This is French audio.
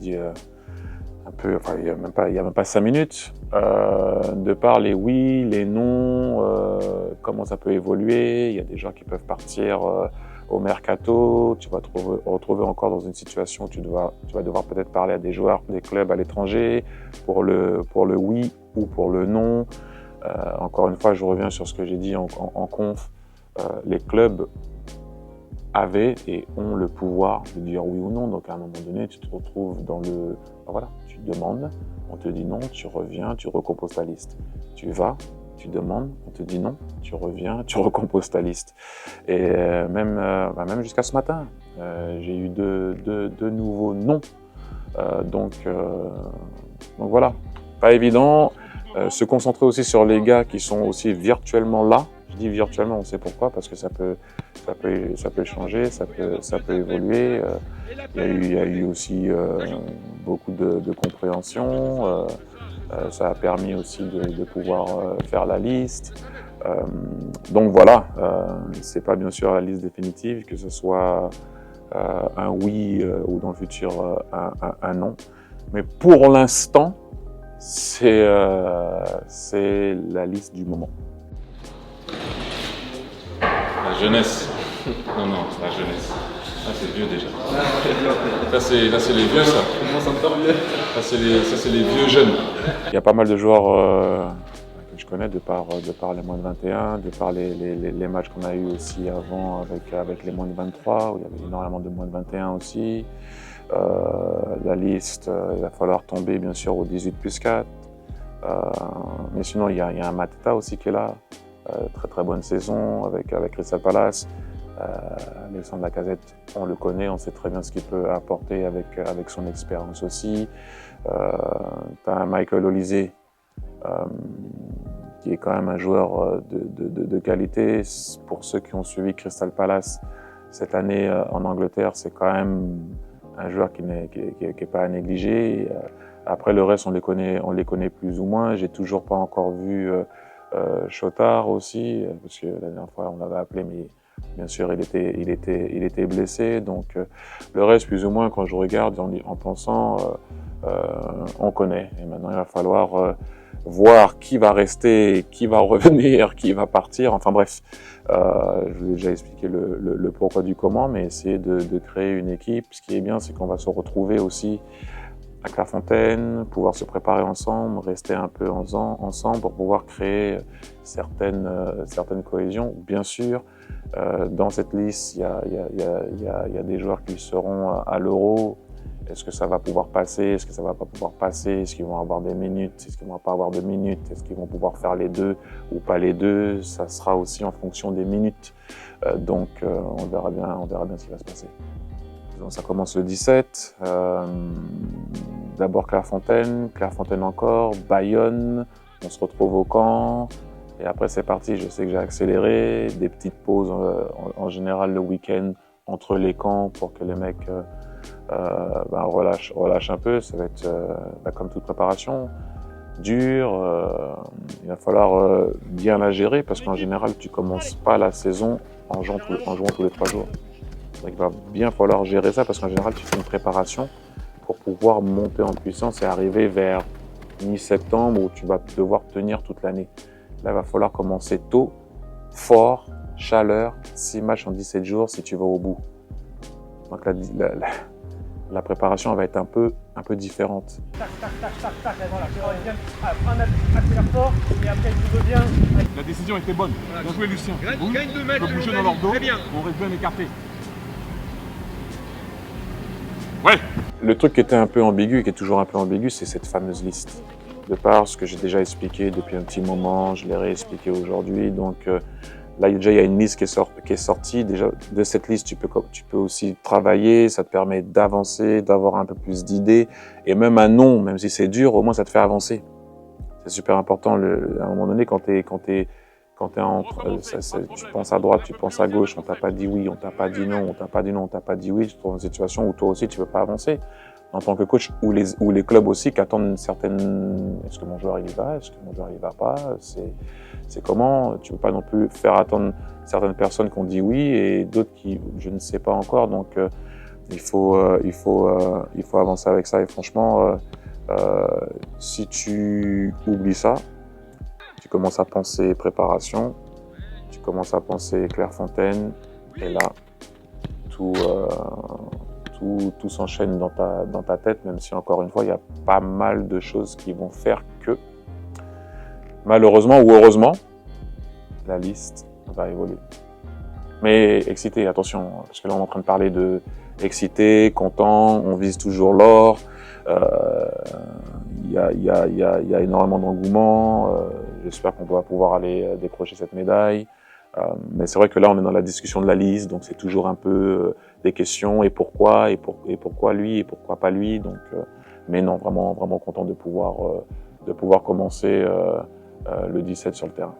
dit un peu, enfin il y a même pas 5 minutes, de par les oui, les non, comment ça peut évoluer. Il y a des gens qui peuvent partir au mercato, tu vas te retrouver encore dans une situation où tu vas devoir peut-être parler à des joueurs, des clubs à l'étranger pour le oui ou pour le non. Encore une fois, je reviens sur ce que j'ai dit en conf, les clubs avaient et ont le pouvoir de dire oui ou non. Donc à un moment donné, tu te retrouves dans le... Voilà, tu demandes, on te dit non, tu reviens, tu recomposes ta liste. Tu vas, tu demandes, on te dit non, tu reviens, tu recomposes ta liste. Et même jusqu'à ce matin, j'ai eu deux nouveaux non. Donc voilà, pas évident. Se concentrer aussi sur les gars qui sont aussi virtuellement là. Je dis virtuellement, on sait pourquoi, parce que ça peut changer, ça peut évoluer. Il y a eu aussi beaucoup de compréhension. Ça a permis aussi de pouvoir faire la liste. Donc voilà, c'est pas bien sûr la liste définitive, que ce soit un oui ou dans le futur un non. Mais pour l'instant, c'est la liste du moment. La jeunesse. Non, la jeunesse. Ah, c'est vieux déjà. Là, c'est les vieux, ça. Ça, c'est les vieux jeunes. Il y a pas mal de joueurs que je connais de par les moins de 21, de par les matchs qu'on a eu aussi avant avec les moins de 23, où il y avait énormément de moins de 21 aussi. La liste, il va falloir tomber bien sûr au 18+4. Mais sinon, il y a un Mateta aussi qui est là. Très très bonne saison avec Crystal Palace. Alexandre Lacazette, on le connaît, on sait très bien ce qu'il peut apporter avec son expérience aussi. Tu as un Michael Olise qui est quand même un joueur de qualité. Pour ceux qui ont suivi Crystal Palace cette année en Angleterre, c'est quand même un joueur qui n'est pas à négliger. Après le reste, on les connaît plus ou moins. J'ai toujours pas encore vu Chotard aussi, parce que la dernière fois on l'avait appelé, mais bien sûr il était blessé. Donc le reste, plus ou moins, quand je regarde en pensant, on connaît. Et maintenant il va falloir voir qui va rester, qui va revenir, qui va partir. Enfin bref, je vous ai déjà expliqué le pourquoi du comment, mais essayer de créer une équipe. Ce qui est bien, c'est qu'on va se retrouver aussi à Clairefontaine, pouvoir se préparer ensemble, rester un peu ensemble pour pouvoir créer certaines cohésions. Bien sûr, dans cette liste, il y a des joueurs qui seront à l'Euro. Est-ce que ça va pouvoir passer? Est-ce que ça va pas pouvoir passer? Est-ce qu'ils vont avoir des minutes? Est-ce qu'ils vont pas avoir de minutes? Est-ce qu'ils vont pouvoir faire les deux ou pas les deux? Ça sera aussi en fonction des minutes. Donc on verra bien ce qui va se passer. Donc, ça commence le 17. D'abord Clairefontaine encore, Bayonne. On se retrouve au camp. Et après c'est parti. Je sais que j'ai accéléré. Des petites pauses en général le week-end entre les camps pour que les mecs relâchent un peu. Ça va être comme toute préparation, dur. Il va falloir bien la gérer parce qu'en général tu commences pas la saison en jouant tous les 3 jours. Donc il va bien falloir gérer ça parce qu'en général tu fais une préparation pour pouvoir monter en puissance et arriver vers mi-septembre où tu vas devoir tenir toute l'année. Là il va falloir commencer tôt, fort, chaleur, 6 matchs en 17 jours si tu vas au bout. Donc la préparation va être un peu différente. Tac, voilà, accélère fort, et après tu reviens. La décision était bonne. Bien joué Lucien. Gagne 2 mètres, bouger dans leur dos, très bien. on reste bien écarté. Ouais. Le truc qui était un peu ambigu, qui est toujours un peu ambigu, c'est cette fameuse liste. De par ce que j'ai déjà expliqué depuis un petit moment, je l'ai réexpliqué aujourd'hui. Donc là, déjà, il y a une liste qui est sortie. Déjà, de cette liste, tu peux aussi travailler. Ça te permet d'avancer, d'avoir un peu plus d'idées. Et même un non, même si c'est dur, au moins ça te fait avancer. C'est super important. À un moment donné, quand tu penses à droite, tu penses à gauche, on t'a pas dit oui, on t'a pas dit non, on t'a pas dit non, on t'a pas dit oui, tu te trouves dans une situation où toi aussi tu veux pas avancer. En tant que coach, ou les clubs aussi qui attendent une certaine, est-ce que mon joueur il y va, est-ce que mon joueur il va pas, c'est comment, tu peux pas non plus faire attendre certaines personnes qui ont dit oui et d'autres qui, je ne sais pas encore, donc il faut avancer avec ça. Et franchement, si tu oublies ça, tu commences à penser préparation, tu commences à penser Clairefontaine, et là, tout s'enchaîne dans ta tête, même si encore une fois, il y a pas mal de choses qui vont faire que, malheureusement ou heureusement, la liste va évoluer. Mais excité, attention, parce que là on est en train de parler de excité, content, on vise toujours l'or, il y a énormément d'engouement, j'espère qu'on va pouvoir aller décrocher cette médaille. Mais c'est vrai que là on est dans la discussion de la liste, donc c'est toujours un peu des questions, et pourquoi lui, et pourquoi pas lui, donc, mais non, vraiment content de pouvoir commencer le 17 sur le terrain.